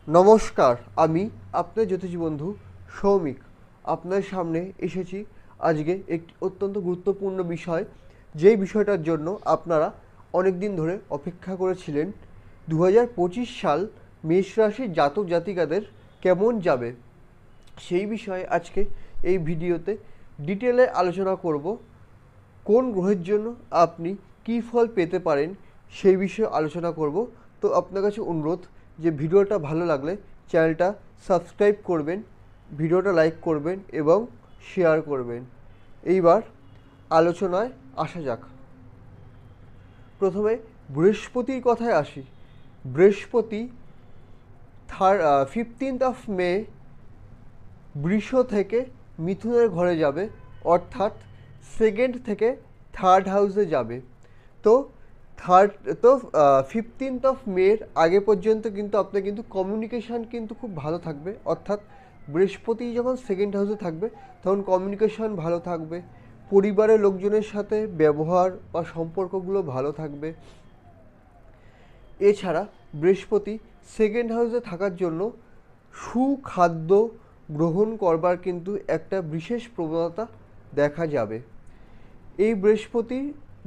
নমস্কার, আমি আপনার জ্যোতিষী বন্ধু সৌমিক। আপনার সামনে এসেছি আজকে একটি অত্যন্ত গুরুত্বপূর্ণ বিষয়, যেই বিষয়টার জন্য আপনারা অনেক দিন ধরে অপেক্ষা করেছিলেন। 2025 সাল মেষ রাশির জাতক জাতিকাদের কেমন যাবে সেই বিষয়ে আজকে এই ভিডিওতে ডিটেলে আলোচনা করব। কোন গ্রহের জন্য আপনি কী ফল পেতে পারেন সেই বিষয়ে আলোচনা করব। তো আপনার কাছে অনুরোধ যে ভিডিওটা ভালো লাগলে চ্যানেলটা সাবস্ক্রাইব করবেন, ভিডিওটা লাইক করবেন এবং শেয়ার করবেন। এইবার আলোচনায় আসা যাক। প্রথমে বৃহস্পতির কথায় আসি। বৃহস্পতি 15 মে বৃষ থেকে মিথুনের ঘরে যাবে, অর্থাৎ সেকেন্ড থেকে থার্ড হাউসে যাবে। তো থার্ড তো 15 মের আগে পর্যন্ত কিন্তু আপনার কিন্তু কমিউনিকেশান কিন্তু খুব ভালো থাকবে, অর্থাৎ বৃহস্পতি যখন সেকেন্ড হাউসে থাকবে তখন কমিউনিকেশান ভালো থাকবে, পরিবারের লোকজনের সাথে ব্যবহার বা সম্পর্কগুলো ভালো থাকবে। এছাড়া বৃহস্পতি সেকেন্ড হাউসে থাকার জন্য সুখাদ্য গ্রহণ করবার কিন্তু একটা বিশেষ প্রবণতা দেখা যাবে। এই বৃহস্পতি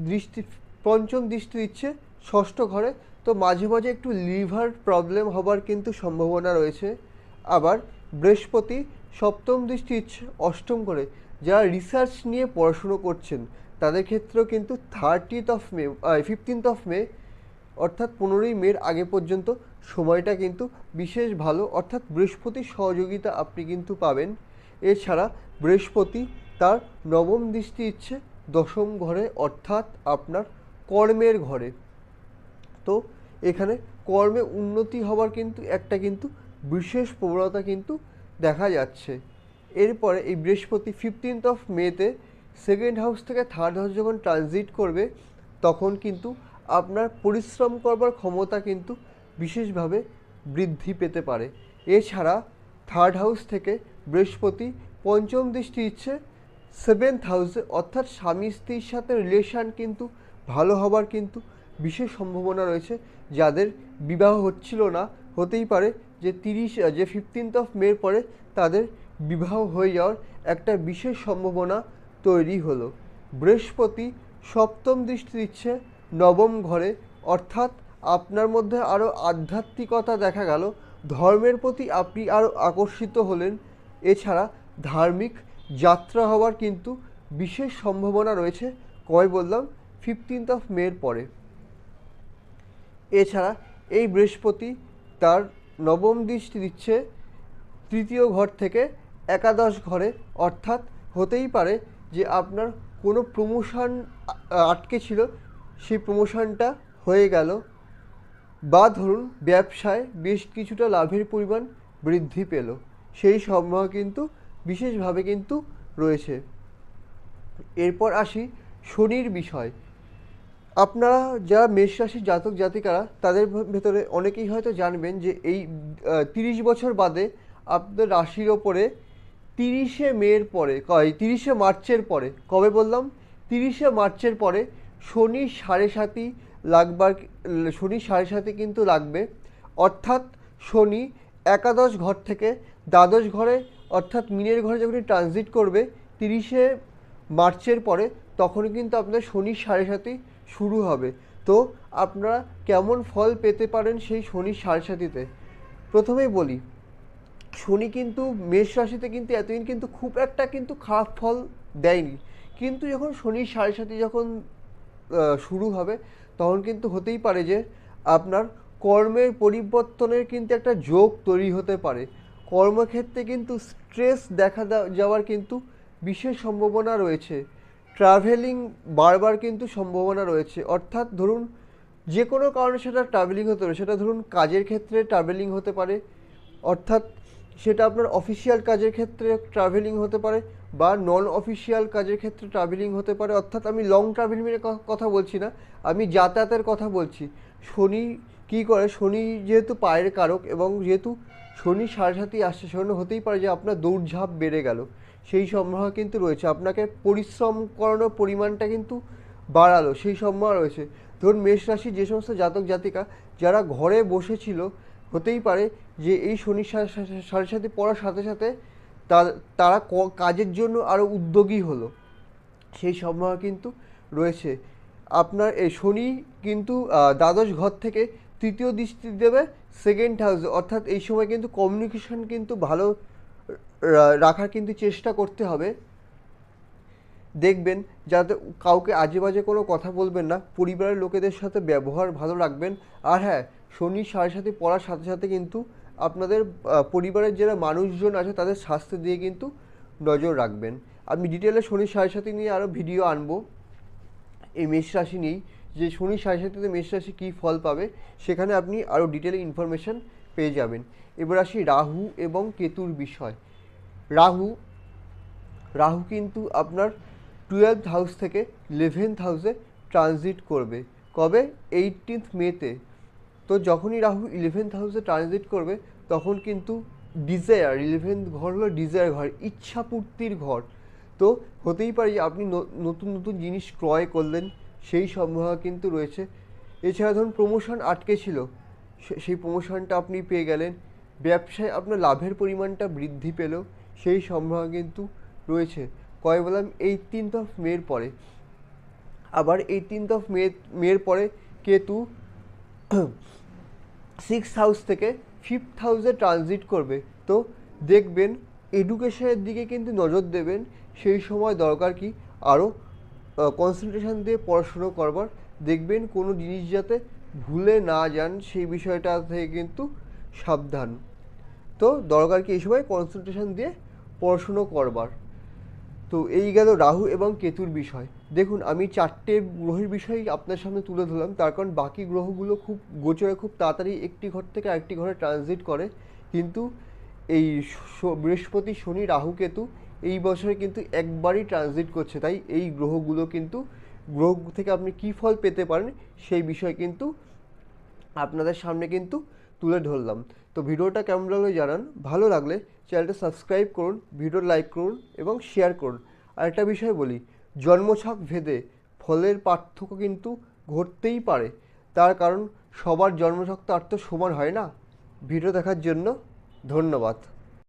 দৃষ্টি পঞ্চম দৃষ্টি দিচ্ছে ষষ্ঠ ঘরে, তো মাঝে মাঝে একটু লিভার প্রবলেম হবার কিন্তু সম্ভাবনা রয়েছে। আবার বৃহস্পতি সপ্তম দৃষ্টি দিচ্ছে অষ্টম ঘরে। যারা রিসার্চ নিয়ে পড়াশুনো করছেন তাদের ক্ষেত্রেও কিন্তু 15 মে অর্থাৎ 15ই মের আগে পর্যন্ত সময়টা কিন্তু বিশেষ ভালো, অর্থাৎ বৃহস্পতির সহযোগিতা আপনি কিন্তু পাবেন। এছাড়া বৃহস্পতি তার নবম দৃষ্টি দিচ্ছে দশম ঘরে, অর্থাৎ আপনার কর্মের ঘরে। তো এখানে কর্মে উন্নতি হবার কিন্তু একটা কিন্তু বিশেষ প্রবণতা কিন্তু দেখা যাচ্ছে। এরপরে এই বৃহস্পতি 15 মেতে সেকেন্ড হাউস থেকে থার্ড হাউস যখন ট্রানজিট করবে তখন কিন্তু আপনার পরিশ্রম করবার ক্ষমতা কিন্তু বিশেষভাবে বৃদ্ধি পেতে পারে। এছাড়া থার্ড হাউস থেকে বৃহস্পতি পঞ্চম দৃষ্টি দিচ্ছে সেভেন্থ হাউসে, অর্থাৎ স্বামী স্ত্রীর সাথে রিলেশান কিন্তু ভালো হবার কিন্তু বিশেষ সম্ভাবনা রয়েছে। যাদের বিবাহ হচ্ছিল না, হতেই পারে যে 15 মের পরে তাদের বিবাহ হয়ে যাওয়ার একটা বিশেষ সম্ভাবনা তৈরি হলো। বৃহস্পতি সপ্তম দৃষ্টি দিচ্ছে নবম ঘরে, অর্থাৎ আপনার মধ্যে আরও আধ্যাত্মিকতা দেখা গেল, ধর্মের প্রতি আপনি আরও আকর্ষিত হলেন। এছাড়া ধার্মিক যাত্রা হওয়ার কিন্তু বিশেষ সম্ভাবনা রয়েছে, কবে বললাম 15 মের পরে। এছাড়া এই বৃহস্পতি তার নবম দৃষ্টি দিচ্ছে তৃতীয় ঘর থেকে একাদশ ঘরে, অর্থাৎ হতেই পারে যে আপনার কোনো প্রমোশন আটকে ছিল, সেই প্রমোশনটা হয়ে গেল, বা ধরুন ব্যবসায় বেশ কিছুটা লাভের পরিমাণ বৃদ্ধি পেল, সেই সম্ভাবনা কিন্তু বিশেষভাবে কিন্তু রয়েছে। এরপর আসি শনির বিষয়। আপনারা যারা মেষ রাশির জাতক জাতিকারা তাদের ভেতরে অনেকেই হয়তো জানবেন যে এই 30 বছর বাদে আপনাদের রাশির ওপরে 30 মের পরে 30 মার্চের পরে, কবে বললাম 30 মার্চের পরে শনি সাড়ে সাতি লাগবার, শনি সাড়ে সাতি কিন্তু লাগবে। অর্থাৎ শনি একাদশ ঘর থেকে দ্বাদশ ঘরে, অর্থাৎ মিনের ঘরে যখন ট্রানজিট করবে 30 মার্চের পরে, তখনই কিন্তু আপনার শনি সাড়ে সাতি শুরু হবে। তো আপনারা কেমন ফল পেতে পারেন সেই শনি সাড়ে সাতিতে? প্রথমেই বলি, শনি কিন্তু মেষ রাশিতে কিন্তু এতদিন কিন্তু খুব একটা কিন্তু খারাপ ফল দেয়নি, কিন্তু যখন শনি সাড়ে সাতি যখন শুরু হবে তখন কিন্তু হতেই পারে যে আপনার কর্মের পরিবর্তনের কিন্তু একটা যোগ তৈরি হতে পারে। কর্মক্ষেত্রে কিন্তু স্ট্রেস দেখা যাওয়ার কিন্তু বিশেষ সম্ভাবনা রয়েছে। ট্রাভেলিং বারবার কিন্তু সম্ভাবনা রয়েছে, অর্থাৎ ধরুন যে কোনো কারণে সেটা ট্রাভেলিং হতে পারে, সেটা ধরুন কাজের ক্ষেত্রে ট্রাভেলিং হতে পারে, অর্থাৎ সেটা আপনার অফিসিয়াল কাজের ক্ষেত্রে ট্রাভেলিং হতে পারে বা নন অফিসিয়াল কাজের ক্ষেত্রে ট্রাভেলিং হতে পারে। অর্থাৎ আমি লং ট্রাভেলিংয়ের কথা বলছি না, আমি যাতায়াতের কথা বলছি। শনি কী করে, শনি যেহেতু পায়ের কারক এবং যেহেতু শনি সাড়ে সাতি আসছে, সেজন্য হতেই পারে যে আপনার দৌড়ঝাঁপ বেড়ে গেল, সেই সম্ভাবনা কিন্তু রয়েছে। আপনাকে পরিশ্রম করানোর পরিমাণটা কিন্তু বাড়ালো, সেই সম্ভাবনা রয়েছে। ধরুন মেষ রাশির যে সমস্ত জাতক জাতিকা যারা ঘরে বসেছিল হতেই পারে যে এই শনির সাড়ে সাথে পড়ার সাথে সাথে তারা কাজের জন্য আরও উদ্যোগী হলো, সেই সম্ভাবনা কিন্তু রয়েছে। আপনার এই শনি কিন্তু দ্বাদশ ঘর থেকে তৃতীয় দৃষ্টি দেবে সেকেন্ড হাউসে, অর্থাৎ এই সময় কিন্তু কমিউনিকেশন কিন্তু ভালো রাখার কিন্তু চেষ্টা করতে হবে। দেখবেন যাতে কাউকে আজে বাজে কোনো কথা বলবেন না, পরিবারের লোকেদের সাথে ব্যবহার ভালো রাখবেন। আর হ্যাঁ, শনি সাড়ে সাথে পড়ার সাথে সাথে কিন্তু আপনাদের পরিবারের যারা মানুষজন আছে তাদের স্বাস্থ্যের দিকে কিন্তু নজর রাখবেন। আমি ডিটেলে শনি সাড়ে সাথে নিয়ে আরও ভিডিও আনবো এই মেষ রাশি নিয়েই, যে শনি সাড়ে সাথে মেষ রাশি কী ফল পাবে সেখানে আপনি আরও ডিটেলে ইনফরমেশান পেয়ে যাবেন। এবার আসি রাহু এবং কেতুর বিষয়। রাহু কিন্তু আপনার 12th হাউস থেকে 11th হাউসে ট্রানজিট করবে। কবে? 18th মেতে। তো যখনই রাহু 11th হাউসে ট্রানজিট করবে তখন কিন্তু ডিজায়ার, 11th ঘর হলো ডিজায়ার ঘর, ইচ্ছাপূর্তির ঘর। তো হতেই পারে যে আপনি নতুন নতুন জিনিস ক্রয় করলেন, সেই সম্ভাবনা কিন্তু রয়েছে। এছাড়া ধরুন প্রমোশন আটকে ছিল, সেই প্রমোশনটা আপনি পেয়ে গেলেন। ব্যবসায় আপনার লাভের পরিমাণটা বৃদ্ধি পেল, সেই সম্ভাবনা কিন্তু রয়েছে। কয় বললাম? 18th অফ মের পরে। আবার 18th অফ মের পরে কেতু 6th হাউস থেকে 5th হাউসে ট্রানজিট করবে। তো দেখবেন এডুকেশনের দিকে কিন্তু নজর দেবেন। সেই সময় দরকার কি আরও কনসেন্ট্রেশন দিয়ে পড়াশুনো করবার। দেখবেন কোনো জিনিস যাতে ভুলে না যান, সেই বিষয়টা থেকে কিন্তু সাবধান। তো দরকার কি এই সময় কনসেন্ট্রেশন দিয়ে পড়াশুনো করবার। তো এই গেল রাহু এবং কেতুর বিষয়। দেখুন আমি 4টে গ্রহের বিষয়ই আপনার সামনে তুলে ধরলাম, তার কারণ বাকি গ্রহগুলো খুব গোচরে খুব তাড়াতাড়ি একটি ঘর থেকে আরেকটি ঘরে ট্রানজিট করে, কিন্তু এই বৃহস্পতি, শনি, রাহু, কেতু এই বছরে কিন্তু একবারই ট্রানজিট করছে। তাই এই গ্রহগুলো কিন্তু গ্রহ থেকে আপনি কী ফল পেতে পারেন সেই বিষয় কিন্তু আপনাদের সামনে কিন্তু তুলে ধরলাম। তো ভিডিওটা কেমন লাগলো জানান, ভালো লাগলে চ্যানেলটা সাবস্ক্রাইব করুন, ভিডিও লাইক করুন এবং শেয়ার করুন। আর একটা বিষয় বলি, জন্মছক ভেদে ফলের পার্থক্য কিন্তু ঘটতেই পারে, তার কারণ সবার জন্মছক তো আর তো সমান হয় না। ভিডিও দেখার জন্য ধন্যবাদ।